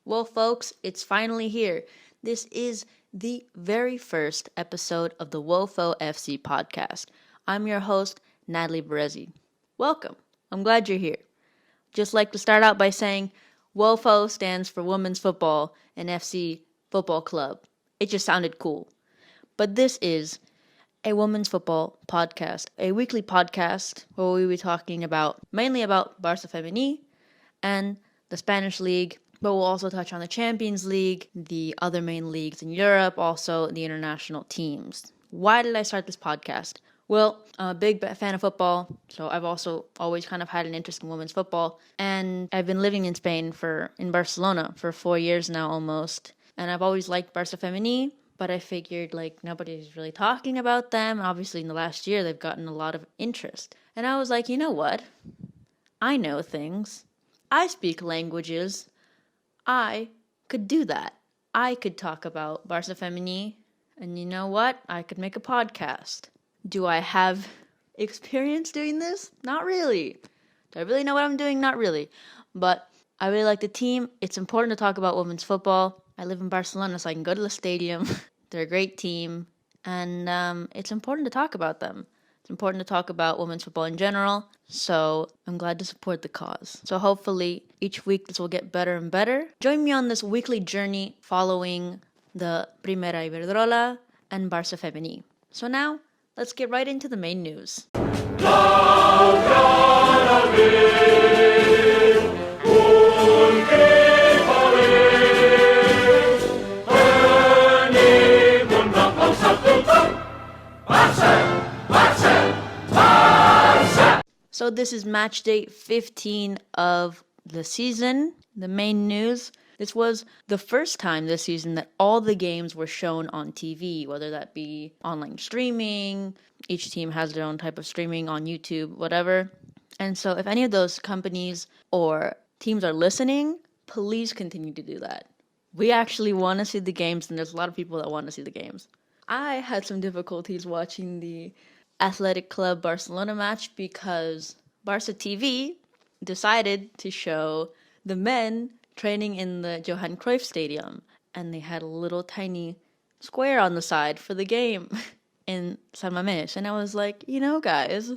Well, folks, it's finally here. This is the very first episode of the WOFO FC podcast. I'm your host, Natalie Berezi. Welcome. I'm glad you're here. Just like to start out by saying WOFO stands for Women's Football and FC Football Club. It just sounded cool. But this is a women's football podcast, a weekly podcast where we'll be talking mainly about Barça Femení and the Spanish League, but we'll also touch on the Champions League, the other main leagues in Europe, also the international teams. Why did I start this podcast? Well, I'm a big fan of football, so I've also always kind of had an interest in women's football, and I've been living in Spain in Barcelona for 4 years now almost, and I've always liked Barça Femení, but I figured nobody's really talking about them. Obviously in the last year they've gotten a lot of interest, and I was like, you know what? I know things. I speak languages. I could do that. I could talk about Barça Femení, and you know what? I could make a podcast. Do I have experience doing this? Not really. Do I really know what I'm doing? Not really. But I really like the team. It's important to talk about women's football. I live in Barcelona, so I can go to the stadium. They're a great team, and it's important to talk about them. It's important to talk about women's football in general, so I'm glad to support the cause. So hopefully each week this will get better and better. Join me on this weekly journey following the Primera Iberdrola and Barça Femení. So now, let's get right into the main news. So this is match day 15 of the season. The main news. This was the first time this season that all the games were shown on TV, whether that be online streaming. Each team has their own type of streaming on YouTube, whatever. And so if any of those companies or teams are listening, please continue to do that. We actually want to see the games, and there's a lot of people that want to see the games. I had some difficulties watching the Athletic Club Barcelona match because Barça TV decided to show the men training in the Johan Cruyff Stadium, and they had a little tiny square on the side for the game in San Mames, and I was like, guys,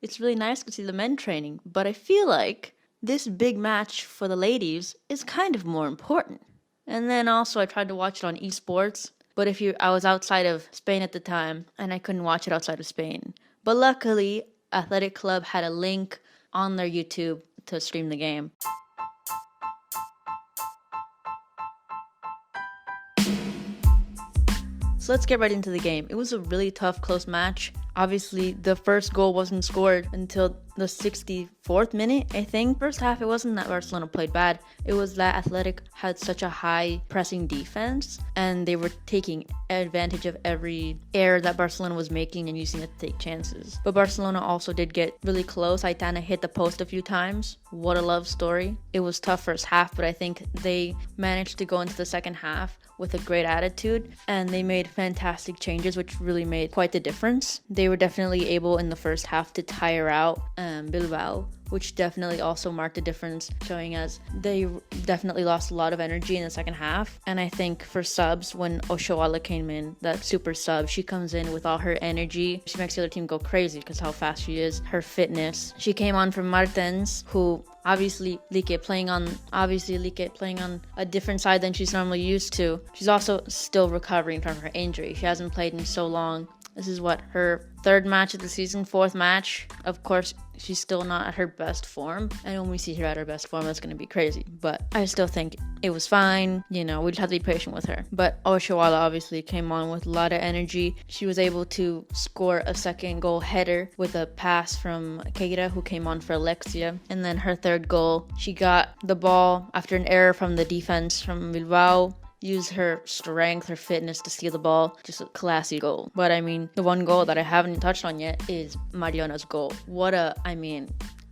it's really nice to see the men training, but I feel like this big match for the ladies is kind of more important. And then also I tried to watch it on esports, but I was outside of Spain at the time, and I couldn't watch it outside of Spain. But luckily, Athletic Club had a link on their YouTube to stream the game. So let's get right into the game. It was a really tough, close match. Obviously, the first goal wasn't scored until the 64th minute, I think. First half, it wasn't that Barcelona played bad. It was that Athletic had such a high pressing defense, and they were taking advantage of every error that Barcelona was making and using it to take chances. But Barcelona also did get really close. Aitana hit the post a few times. What a love story. It was tough first half, but I think they managed to go into the second half with a great attitude, and they made fantastic changes, which really made quite the difference. They were definitely able in the first half to tire out Bilbao, which definitely also marked a difference, showing us they definitely lost a lot of energy in the second half. And I think for subs, when Oshoala came in, that super sub, she comes in with all her energy. She makes the other team go crazy because how fast she is, her fitness. She came on from Martens, who obviously Lique playing on a different side than she's normally used to. She's also still recovering from her injury. She hasn't played in so long. This is her third match of the season, fourth match. Of course, she's still not at her best form. And when we see her at her best form, that's going to be crazy. But I still think it was fine. We just have to be patient with her. But Oshoala obviously came on with a lot of energy. She was able to score a second goal header with a pass from Keira, who came on for Alexia. And then her third goal, she got the ball after an error from the defense from Bilbao. Use her strength, her fitness to steal the ball. Just a classy goal. But the one goal that I haven't touched on yet is Mariona's goal.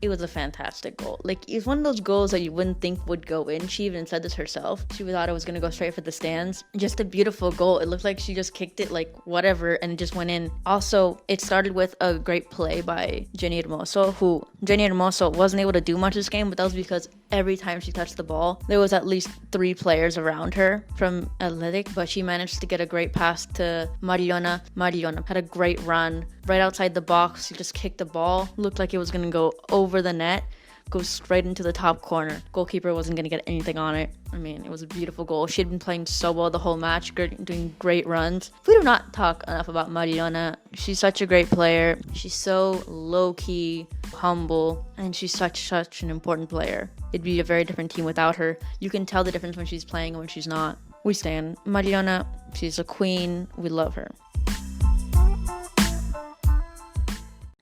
It was a fantastic goal. It's one of those goals that you wouldn't think would go in. She even said this herself. She thought it was going to go straight for the stands. Just a beautiful goal. It looked like she just kicked it whatever and it just went in. Also, it started with a great play by Jenny Hermoso, who Jenny Hermoso wasn't able to do much this game, but that was because every time she touched the ball. There was at least 3 players around her from Athletic, but she managed to get a great pass to Mariona. Mariona had a great run right outside the box. She just kicked the ball. Looked like it was going to go over the net. Goes straight into the top corner. Goalkeeper wasn't going to get anything on it. I mean, it was a beautiful goal. She had been playing so well the whole match, doing great runs. We do not talk enough about Mariona. She's such a great player. She's so low-key, humble, and she's such an important player. It'd be a very different team without her. You can tell the difference when she's playing and when she's not. We stand. Mariona, she's a queen. We love her.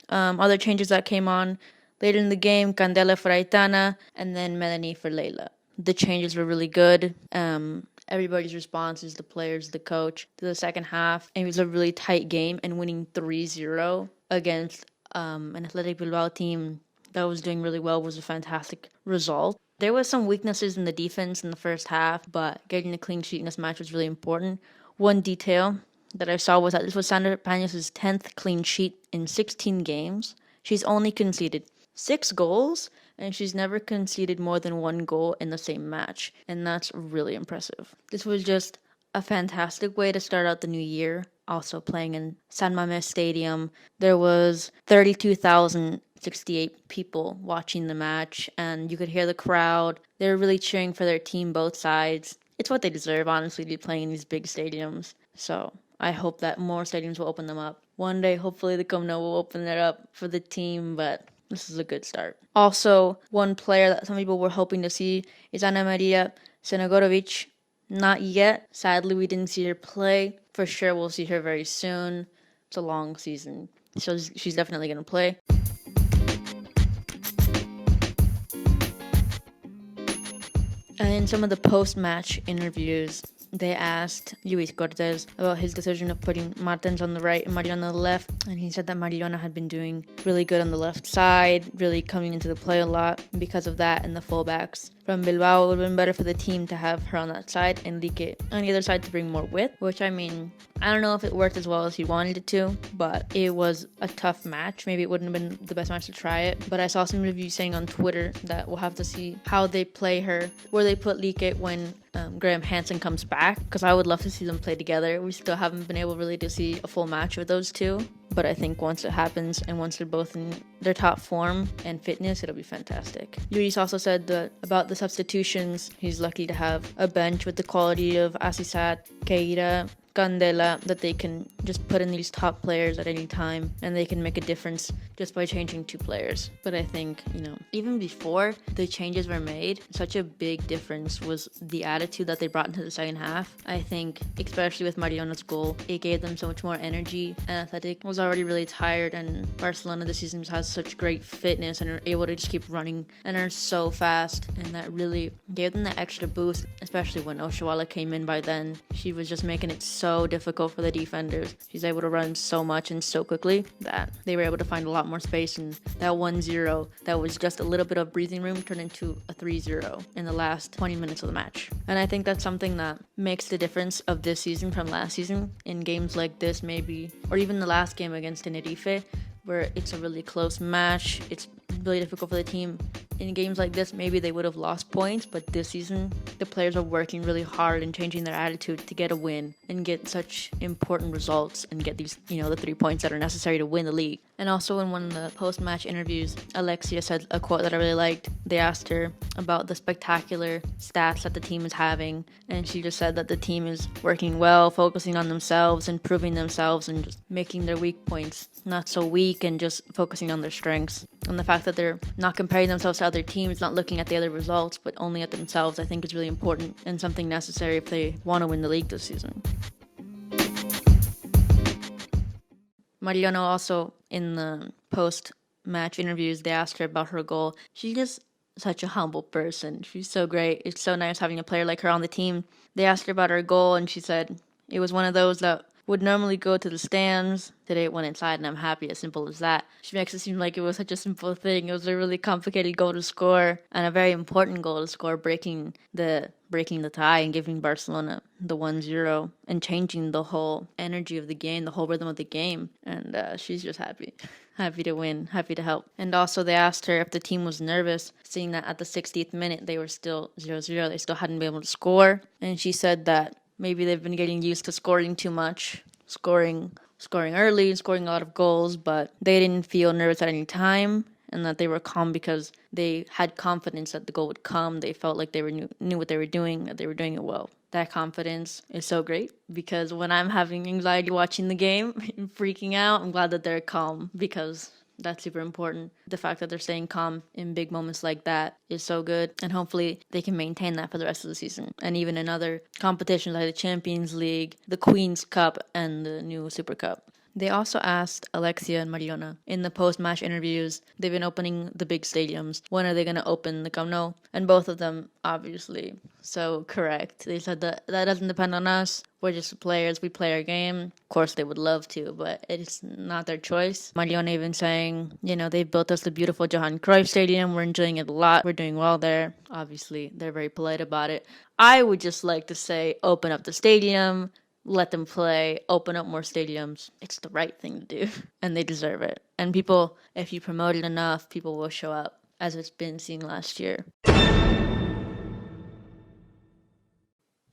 Other changes that came on later in the game, Candela for Aitana, and then Melanie for Leila. The changes were really good. Everybody's responses, the players, the coach, to the second half. And it was a really tight game, and winning 3-0 against an Athletic Bilbao team that was doing really well was a fantastic result. There was some weaknesses in the defense in the first half, but getting a clean sheet in this match was really important. One detail that I saw was that this was Sandra Paños' 10th clean sheet in 16 games. She's only conceded 6 goals, and she's never conceded more than 1 goal in the same match, and that's really impressive. This was just a fantastic way to start out the new year. Also playing in San Mames Stadium, there was 32,068 people watching the match, and you could hear the crowd. They were really cheering for their team, both sides. It's what they deserve, honestly, to be playing in these big stadiums. So I hope that more stadiums will open them up. One day, hopefully, the Camp Nou will open it up for the team, but this is a good start. Also, one player that some people were hoping to see is Ana Maria Senegorovic. Not yet. Sadly, we didn't see her play. For sure, we'll see her very soon. It's a long season, so she's definitely going to play. And in some of the post-match interviews, they asked Luis Cortez about his decision of putting Martens on the right and Mariona on the left, and he said that Mariona had been doing really good on the left side, really coming into the play a lot. Because of that, and the fullbacks from Bilbao, it would have been better for the team to have her on that side and Lique on the other side to bring more width, which, I mean, I don't know if it worked as well as he wanted it to, but it was a tough match. Maybe it wouldn't have been the best match to try it, but I saw some reviews saying on Twitter that we'll have to see how they play her, where they put Lique when Graham Hansen comes back, because I would love to see them play together. We still haven't been able really to see a full match with those two, but I think once it happens and once they're both in their top form and fitness, it'll be fantastic. Luis also said that about the substitutions, he's lucky to have a bench with the quality of Asisat, Keira, Candela, that they can just put in these top players at any time and they can make a difference just by changing 2 players. But I think, even before the changes were made, such a big difference was the attitude that they brought into the second half. I think, especially with Mariona's goal, it gave them so much more energy, and Athletic was already really tired, and Barcelona this season just has such great fitness and are able to just keep running and are so fast, and that really gave them the extra boost, especially when Oshuala came in by then. She was just making it so difficult for the defenders. She's able to run so much and so quickly that they were able to find a lot more space, and that 1-0 that was just a little bit of breathing room turned into a 3-0 in the last 20 minutes of the match. And I think that's something that makes the difference of this season from last season in games like this, maybe, or even the last game against Tenerife, where it's a really close match. It's really difficult for the team. In games like this, maybe they would have lost points, but this season, the players are working really hard and changing their attitude to get a win and get such important results and get these, the 3 points that are necessary to win the league. And also in one of the post-match interviews, Alexia said a quote that I really liked. They asked her about the spectacular stats that the team is having, and she just said that the team is working well, focusing on themselves, improving themselves, and just making their weak points not so weak and just focusing on their strengths. And the fact that they're not comparing themselves to other teams, not looking at the other results, but only at themselves, I think is really important and something necessary if they want to win the league this season. Mariona also, in the post-match interviews, they asked her about her goal. She's just such a humble person. She's so great. It's so nice having a player like her on the team. They asked her about her goal, and she said it was one of those that would normally go to the stands. Today it went inside, and I'm happy, as simple as that. She makes it seem like it was such a simple thing. It was a really complicated goal to score, and a very important goal to score, breaking the tie and giving Barcelona the 1-0 and changing the whole energy of the game, the whole rhythm of the game. And she's just happy. Happy to win, happy to help. And also they asked her if the team was nervous, seeing that at the 60th minute they were still 0-0. They still hadn't been able to score. And she said that maybe they've been getting used to scoring too much, scoring early, scoring a lot of goals, but they didn't feel nervous at any time, and that they were calm because they had confidence that the goal would come. They felt like they knew what they were doing, that they were doing it well. That confidence is so great, because when I'm having anxiety watching the game and freaking out, I'm glad that they're calm, because that's super important. The fact that they're staying calm in big moments like that is so good, and hopefully they can maintain that for the rest of the season. And even in other competitions like the Champions League, the Queen's Cup, and the new Super Cup. They also asked Alexia and Mariona in the post-match interviews. They've been opening the big stadiums. When are they going to open the Camp Nou? And both of them, obviously, so correct. They said that doesn't depend on us. We're just players. We play our game. Of course, they would love to, but it's not their choice. Mariona even saying, they've built us the beautiful Johan Cruyff Stadium. We're enjoying it a lot. We're doing well there. Obviously, they're very polite about it. I would just like to say, open up the stadium. Let them play, open up more stadiums. It's the right thing to do, and they deserve it. And people, if you promote it enough, people will show up, as it's been seen last year.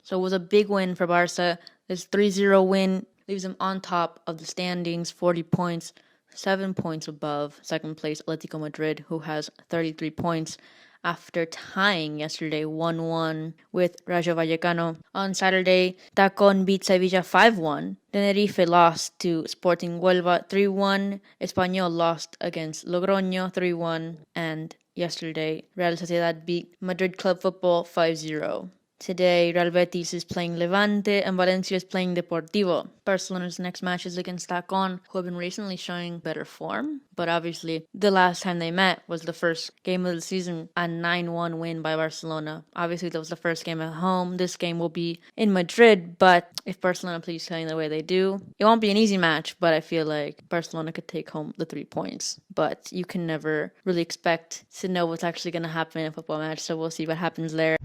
So it was a big win for Barca. This 3-0 win leaves them on top of the standings, 40 points, 7 points above second place Atletico Madrid, who has 33 points. After tying yesterday 1-1 with Rayo Vallecano. On Saturday, Tacon beat Sevilla 5-1. Tenerife lost to Sporting Huelva 3-1. Espanyol lost against Logroño 3-1. And yesterday, Real Sociedad beat Madrid Club Football 5-0. Today, Real Betis is playing Levante and Valencia is playing Deportivo. Barcelona's next match is against Tacon, who have been recently showing better form. But obviously, the last time they met was the first game of the season, a 9-1 win by Barcelona. Obviously, that was the first game at home. This game will be in Madrid, but if Barcelona plays playing the way they do, it won't be an easy match, but I feel like Barcelona could take home the 3 points. But you can never really expect to know what's actually going to happen in a football match, so we'll see what happens there.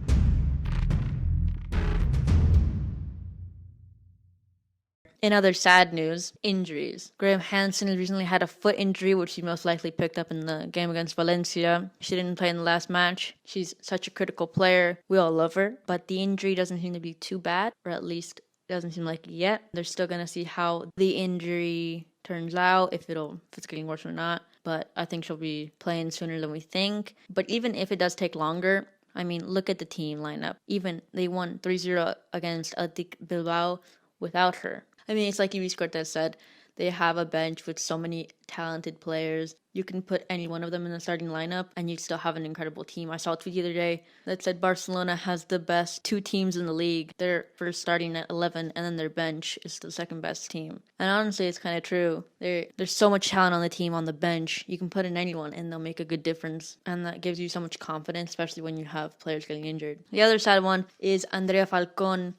In other sad news, injuries. Graham Hansen has recently had a foot injury, which he most likely picked up in the game against Valencia. She didn't play in the last match. She's such a critical player. We all love her. But the injury doesn't seem to be too bad, or at least it doesn't seem like it yet. They're still going to see how the injury turns out, if it's getting worse or not. But I think she'll be playing sooner than we think. But even if it does take longer, I mean, look at the team lineup. Even they won 3-0 against Athletic Bilbao without her. I mean, it's like Luis Cortez said, they have a bench with so many talented players. You can put any one of them in the starting lineup and you'd still have an incredible team. I saw a tweet the other day that said Barcelona has the best 2 teams in the league. They're first starting at 11 and then their bench is the second best team. And honestly, it's kind of true. There's so much talent on the team on the bench. You can put in anyone and they'll make a good difference. And that gives you so much confidence, especially when you have players getting injured. The other sad one is Andrea Falcón,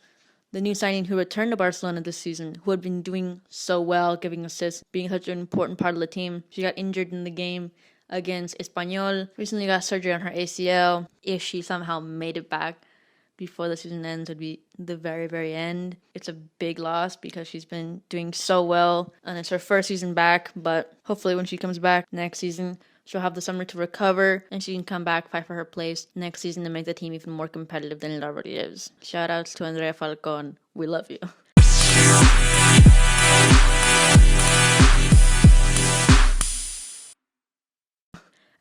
the new signing who returned to Barcelona this season, who had been doing so well, giving assists, being such an important part of the team. She got injured in the game against Espanyol, recently got surgery on her ACL. If she somehow made it back before the season ends, it would be the very, very end. It's a big loss because she's been doing so well, and it's her first season back, but hopefully when she comes back next season, she'll have the summer to recover, and she can come back, fight for her place next season to make the team even more competitive than it already is. Shout outs to Andrea Falcón. We love you.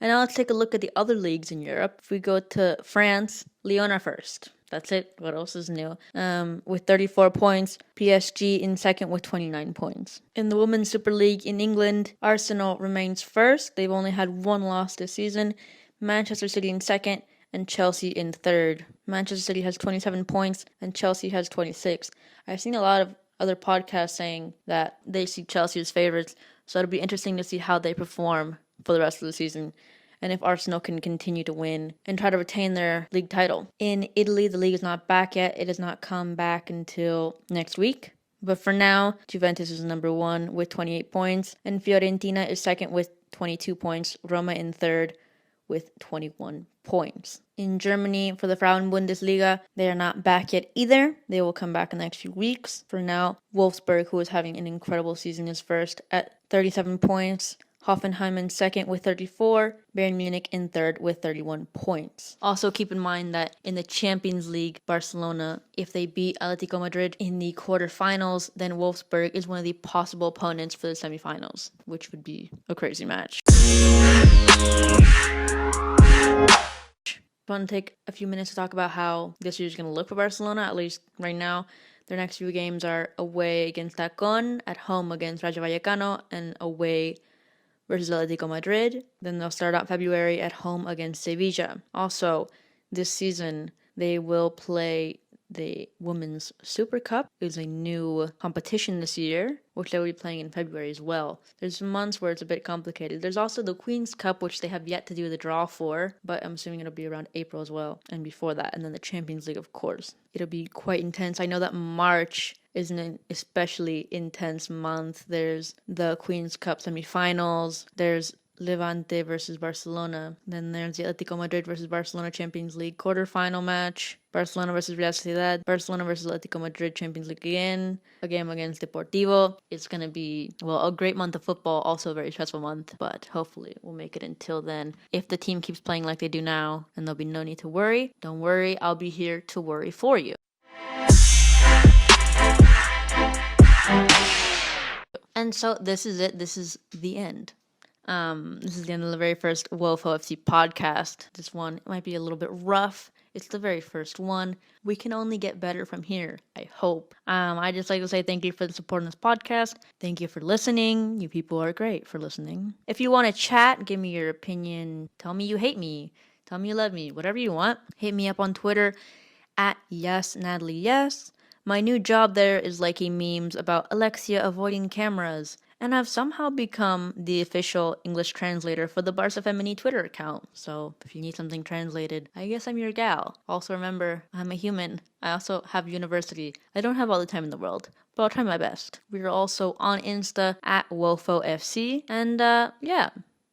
And now let's take a look at the other leagues in Europe. If we go to France, Lyon are first. That's it. What else is new? With 34 points, PSG in second with 29 points. In the Women's Super League in England, Arsenal remains first. They've only had 1 loss this season. Manchester City in second and Chelsea in third. Manchester City has 27 points and Chelsea has 26. I've seen a lot of other podcasts saying that they see Chelsea as favorites, so it'll be interesting to see how they perform for the rest of the season, and if Arsenal can continue to win and try to retain their league title. In Italy, the league is not back yet. It does not come back until next week. But for now, Juventus is number 1 with 28 points, and Fiorentina is second with 22 points, Roma in third with 21 points. In Germany, for the Frauen-Bundesliga, they are not back yet either. They will come back in the next few weeks. For now, Wolfsburg, who is having an incredible season, is first at 37 points. Hoffenheim in second with 34, Bayern Munich in third with 31 points. Also keep in mind that in the Champions League, Barcelona, if they beat Atletico Madrid in the quarterfinals, then Wolfsburg is one of the possible opponents for the semifinals, which would be a crazy match. I want to take a few minutes to talk about how this year is going to look for Barcelona, at least right now. Their next few games are away against Tacon, at home against Rayo Vallecano, and away versus Atletico Madrid. Then they'll start out February at home against Sevilla. Also, this season, they will play the Women's Super Cup. It's a new competition this year, which they will be playing in February as well. There's months where it's a bit complicated. There's also the Queen's Cup, which they have yet to do the draw for, but I'm assuming it'll be around April as well, and before that, and then the Champions League, of course. It'll be quite intense. I know that March is an especially intense month. There's the Queen's Cup semifinals. There's Levante versus Barcelona. Then there's the Atletico Madrid versus Barcelona Champions League quarterfinal match. Barcelona versus Real Sociedad. Barcelona versus Atletico Madrid Champions League again. A game against Deportivo. It's going to be, well, a great month of football. Also a very stressful month. But hopefully we'll make it until then. If the team keeps playing like they do now, then there'll be no need to worry. Don't worry. I'll be here to worry for you. And so this is it. This is the end. This is the end of the very first WOFO FC podcast. This one might be a little bit rough. It's the very first one. We can only get better from here, I hope. I just like to say thank you for the support on this podcast. Thank you for listening. You people are great for listening. If you want to chat, give me your opinion. Tell me you hate me. Tell me you love me. Whatever you want. Hit me up on Twitter at YesNatalieYes. My new job there is liking memes about Alexia avoiding cameras, and I've somehow become the official English translator for the Barca Femini Twitter account. So if you need something translated, I guess I'm your gal. Also remember, I'm a human. I also have university. I don't have all the time in the world, but I'll try my best. We're also on Insta at WOFO FC, and yeah,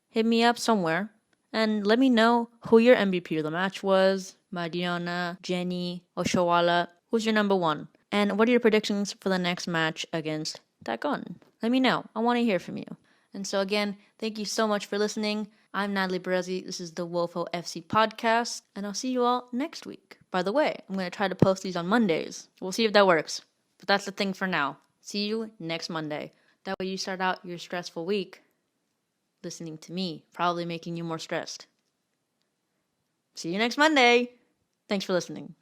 hit me up somewhere. And let me know who your MVP of the match was. Mariana, Jenny, Oshawala. Who's your number one? And what are your predictions for the next match against Tacon? Let me know. I want to hear from you. And so again, thank you so much for listening. I'm Natalie Berezzi. This is the WOFO FC podcast. And I'll see you all next week. By the way, I'm going to try to post these on Mondays. We'll see if that works. But that's the thing for now. See you next Monday. That way you start out your stressful week listening to me, probably making you more stressed. See you next Monday. Thanks for listening.